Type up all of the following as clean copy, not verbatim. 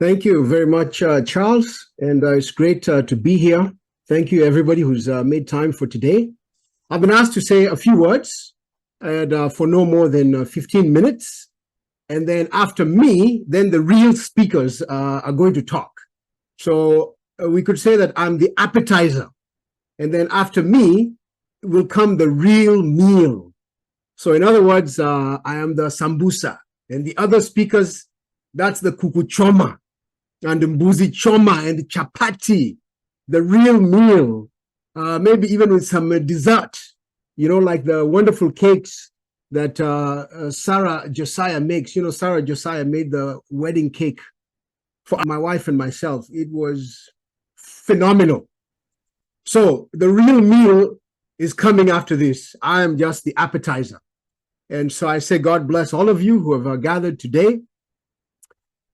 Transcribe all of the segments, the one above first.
Thank you very much, Charles, and it's great to be here. Thank you, everybody who's made time for today. I've been asked to say a few words and for no more than 15 minutes. And then after me, then the real speakers are going to talk. So we could say that I'm the appetizer. And then after me will come the real meal. So in other words, I am the sambusa. And the other speakers, that's the kuku choma and the mbuzi choma and the chapati, the real meal, maybe even with some dessert, like the wonderful cakes that Sarah Josiah makes. Sarah Josiah made the wedding cake for my wife and myself. It was phenomenal. So the real meal is coming after this. I am just the appetizer. And so I say, God bless all of you who have gathered today.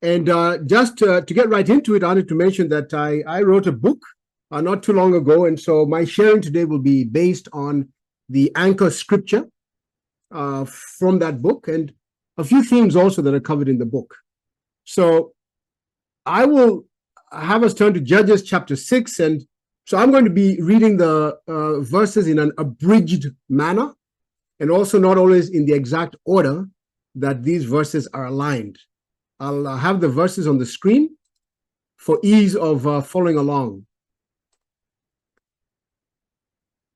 And just to get right into it, I wanted to mention that I wrote a book not too long ago. And so my sharing today will be based on the anchor scripture from that book and a few themes also that are covered in the book. So I will have us turn to Judges chapter 6. And so I'm going to be reading the verses in an abridged manner and also not always in the exact order that these verses are aligned. I'll have the verses on the screen for ease of following along.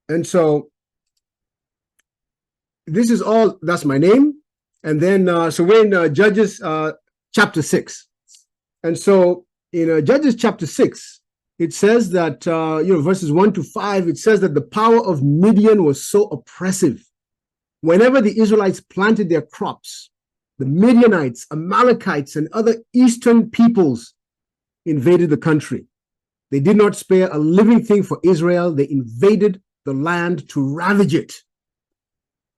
And so this is all, that's my name. And then, so we're in Judges chapter 6. And so in Judges chapter 6, it says that, verses 1 to 5, it says that the power of Midian was so oppressive. Whenever the Israelites planted their crops, the Midianites, Amalekites, and other eastern peoples invaded the country. They did not spare a living thing for Israel. They invaded the land to ravage it.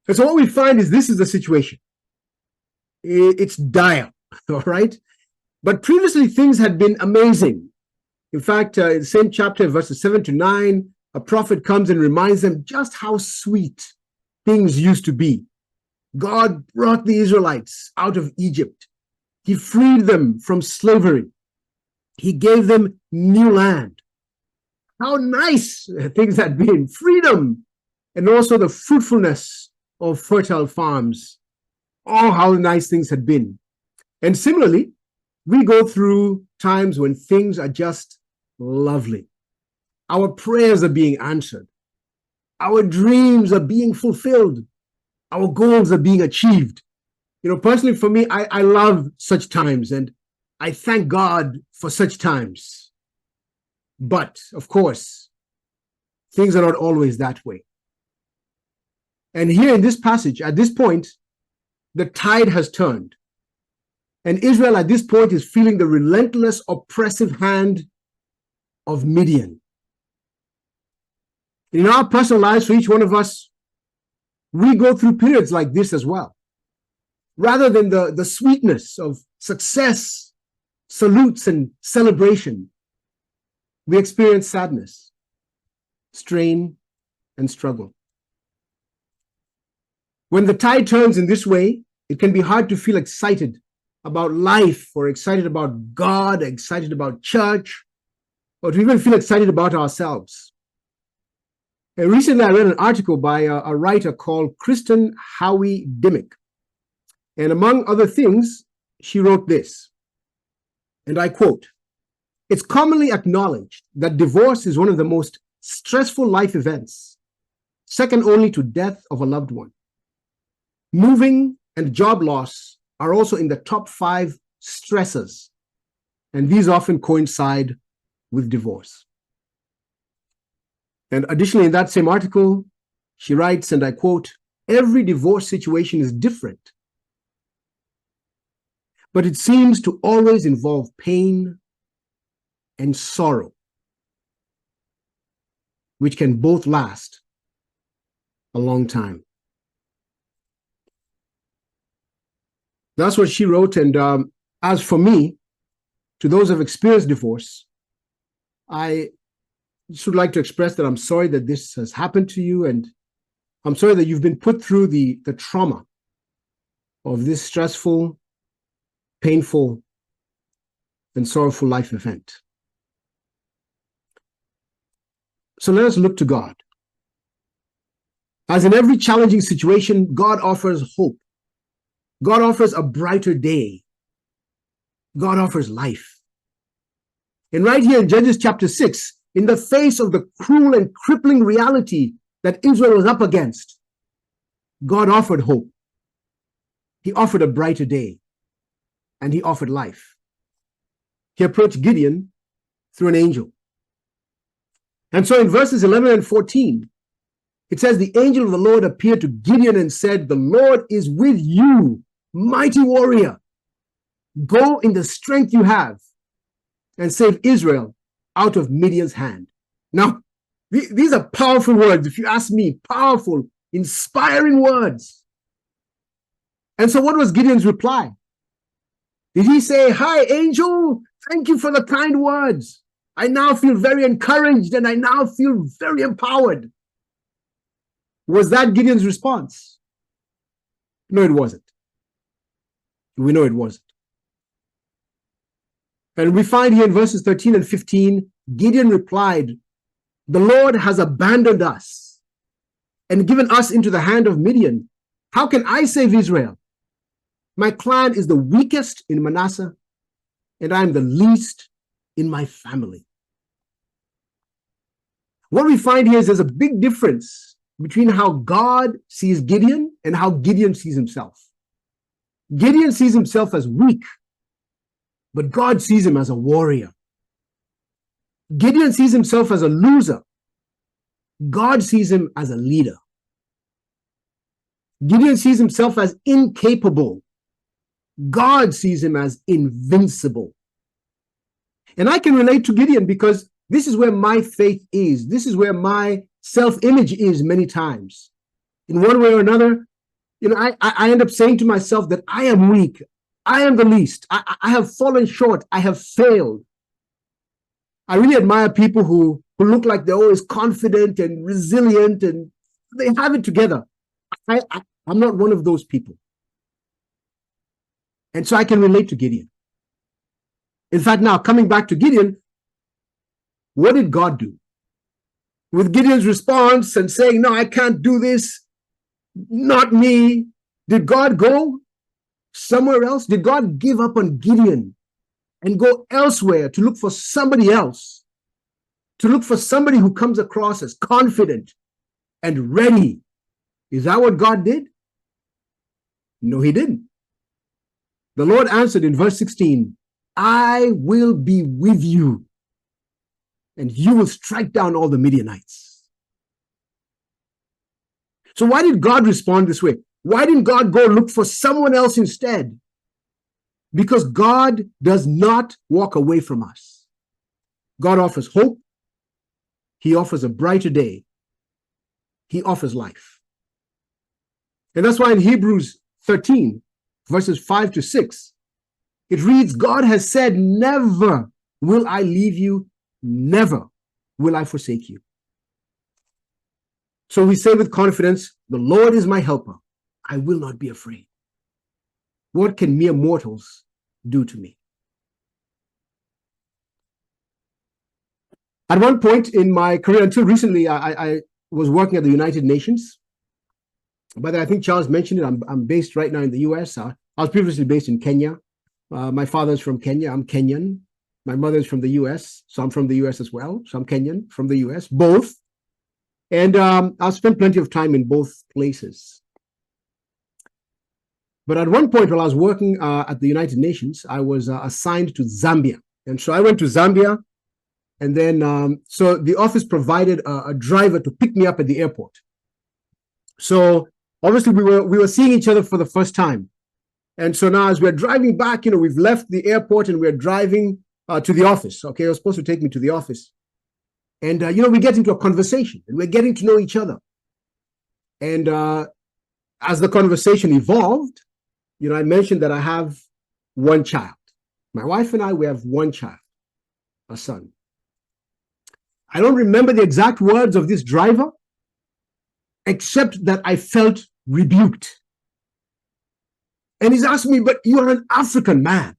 And so what we find is this is the situation. It's dire, all right? But previously things had been amazing. In fact, in the same chapter, verses 7 to 9, a prophet comes and reminds them just how sweet things used to be. God brought the Israelites out of Egypt. He freed them from slavery. He gave them new land. How nice things had been. Freedom and also the fruitfulness of fertile farms. Oh, how nice things had been. And similarly, we go through times when things are just lovely. Our prayers are being answered. Our dreams are being fulfilled. Our goals are being achieved. Personally for me, I love such times and I thank God for such times. But of course, things are not always that way. And here in this passage, at this point, the tide has turned. And Israel at this point is feeling the relentless, oppressive hand of Midian. In our personal lives, for each one of us, we go through periods like this as well. Rather than the sweetness of success, salutes, and celebration, we experience sadness, strain, and struggle. When the tide turns in this way, it can be hard to feel excited about life or excited about God, excited about church, or to even feel excited about ourselves. And recently, I read an article by a writer called Kristen Howie Dimmick. And among other things, she wrote this, and I quote, "It's commonly acknowledged that divorce is one of the most stressful life events, second only to death of a loved one. Moving and job loss are also in the top 5 stressors, and these often coincide with divorce." And additionally, in that same article, she writes, and I quote, "Every divorce situation is different, but it seems to always involve pain and sorrow, which can both last a long time." That's what she wrote. And as for me, to those who have experienced divorce, I should like to express that I'm sorry that this has happened to you, and I'm sorry that you've been put through the trauma of this stressful, painful and sorrowful life event. So let us look to God. As in every challenging situation, God offers hope. God offers a brighter day. God offers life. And right here in Judges chapter 6, in the face of the cruel and crippling reality that Israel was up against, God offered hope. He offered a brighter day, and he offered life. He approached Gideon through an angel. And so in verses 11 and 14, it says, the angel of the Lord appeared to Gideon and said, the Lord is with you, mighty warrior. Go in the strength you have and save Israel out of Midian's hand. Now, these are powerful words. If you ask me, powerful, inspiring words. And so what was Gideon's reply? Did he say, hi, angel, thank you for the kind words. I now feel very encouraged and I now feel very empowered. Was that Gideon's response? No, it wasn't. We know it wasn't. And we find here in verses 13 and 15, Gideon replied, the Lord has abandoned us and given us into the hand of Midian. How can I save Israel? My clan is the weakest in Manasseh, and I am the least in my family. What we find here is there's a big difference between how God sees Gideon and how Gideon sees himself. Gideon sees himself as weak, but God sees him as a warrior. Gideon sees himself as a loser. God sees him as a leader. Gideon sees himself as incapable. God sees him as invincible. And I can relate to Gideon because this is where my faith is. This is where my self-image is many times. In one way or another, I end up saying to myself that I am weak. I am the least. I have fallen short. I have failed. I really admire people who look like they're always confident and resilient and they have it together. I'm not one of those people. And so I can relate to Gideon. In fact, now coming back to Gideon, what did God do? With Gideon's response and saying, no, I can't do this, not me, did God go somewhere else? Did God give up on Gideon and go elsewhere to look for somebody else, to look for somebody who comes across as confident and ready? Is that what God did? No, he didn't. The Lord answered in verse 16, I will be with you, and you will strike down all the Midianites. So why did God respond this way? Why didn't God go look for someone else instead? Because God does not walk away from us. God offers hope. He offers a brighter day. He offers life. And that's why in Hebrews 13, verses 5 to 6, it reads, God has said, never will I leave you, never will I forsake you. So we say with confidence, the Lord is my helper. I will not be afraid. What can mere mortals do to me? At one point in my career, until recently, I was working at the United Nations. But I think Charles mentioned it. I'm based right now in the US. I was previously based in Kenya. My father's from Kenya. I'm Kenyan. My mother's from the US. So I'm from the US as well. So I'm Kenyan from the US, both. And I've spent plenty of time in both places. But at one point while I was working at the United Nations, I was assigned to Zambia. And so I went to Zambia. And then, so the office provided a driver to pick me up at the airport. So obviously we were seeing each other for the first time. And so now as we're driving back, we've left the airport and we're driving to the office. Okay, it was supposed to take me to the office. And, we get into a conversation and we're getting to know each other. And as the conversation evolved, I mentioned that I have one child. My wife and I, we have one child, a son. I don't remember the exact words of this driver, except that I felt rebuked. And he's asked me, but you're an African man.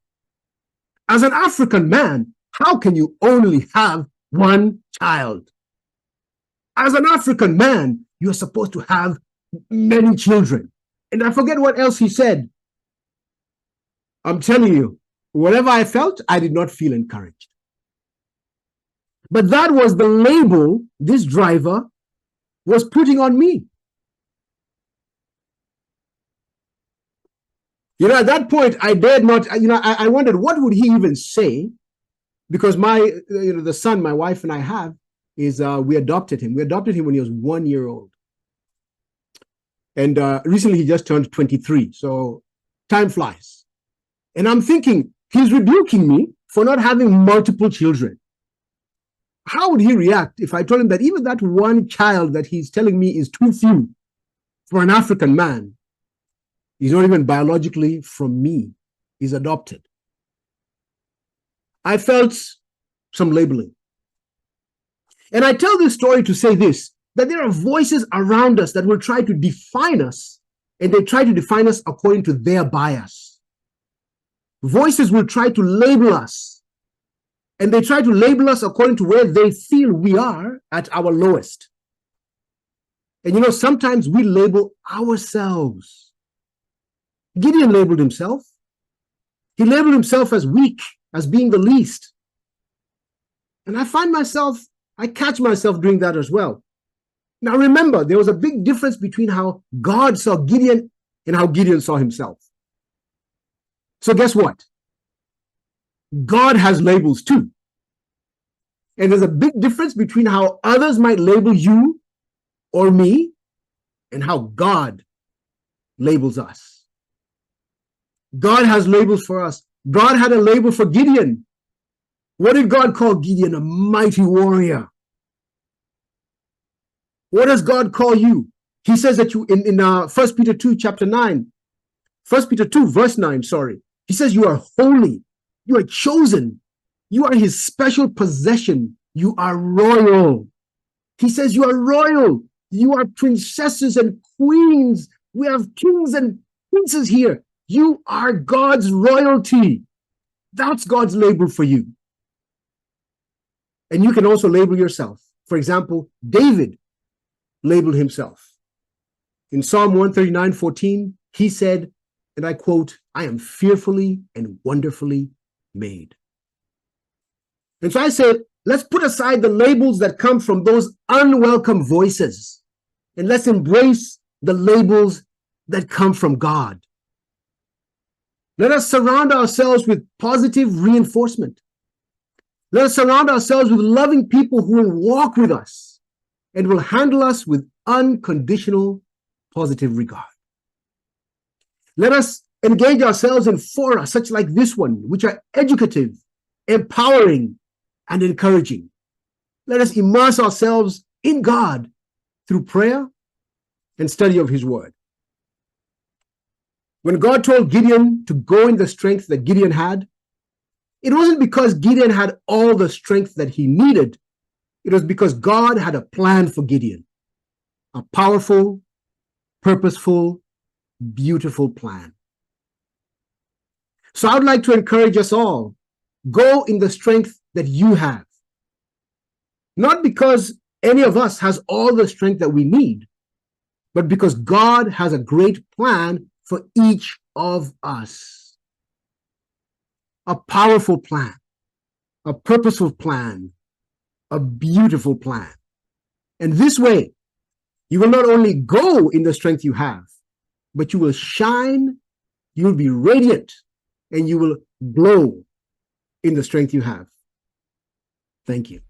As an African man, how can you only have one child? As an African man, you're supposed to have many children. And I forget what else he said. I'm telling you, whatever I felt, I did not feel encouraged. But that was the label this driver was putting on me. You know, at that point, I dared not, I wondered, what would he even say? Because the son my wife and I have is, we adopted him. We adopted him when he was 1 year old. And recently he just turned 23. So time flies. And I'm thinking, he's rebuking me for not having multiple children. How would he react if I told him that even that one child that he's telling me is too few for an African man? He's not even biologically from me. He's adopted. I felt some labeling. And I tell this story to say this, that there are voices around us that will try to define us, and they try to define us according to their bias. Voices will try to label us, and they try to label us according to where they feel we are at our lowest. And sometimes we label ourselves. Gideon labeled himself. He labeled himself as weak, as being the least. And I catch myself doing that as well. Now remember, there was a big difference between how God saw Gideon and how Gideon saw himself. So guess what? God has labels too. And there's a big difference between how others might label you or me and how God labels us. God has labels for us. God had a label for Gideon. What did God call Gideon? A mighty warrior. What does God call you? He says that you in 1 Peter 2, chapter 9, 1 Peter 2, verse 9, sorry. He says you are holy. You are chosen. You are his special possession. You are royal. He says you are royal. You are princesses and queens. We have kings and princes here. You are God's royalty. That's God's label for you. And you can also label yourself. For example, David labeled himself. In Psalm 139:14, he said, and I quote, "I am fearfully and wonderfully made." And so I said, let's put aside the labels that come from those unwelcome voices, and let's embrace the labels that come from God. Let us surround ourselves with positive reinforcement. Let us surround ourselves with loving people who will walk with us and will handle us with unconditional positive regard. Let us engage ourselves in fora such like this one, which are educative, empowering, and encouraging. Let us immerse ourselves in God through prayer and study of his word. When God told Gideon to go in the strength that Gideon had, it wasn't because Gideon had all the strength that he needed. It was because God had a plan for Gideon, a powerful, purposeful, beautiful plan. So I would like to encourage us all, go in the strength that you have. Not because any of us has all the strength that we need, but because God has a great plan for each of us. A powerful plan, a purposeful plan, a beautiful plan. And this way, you will not only go in the strength you have, but you will shine, you will be radiant, and you will glow in the strength you have. Thank you.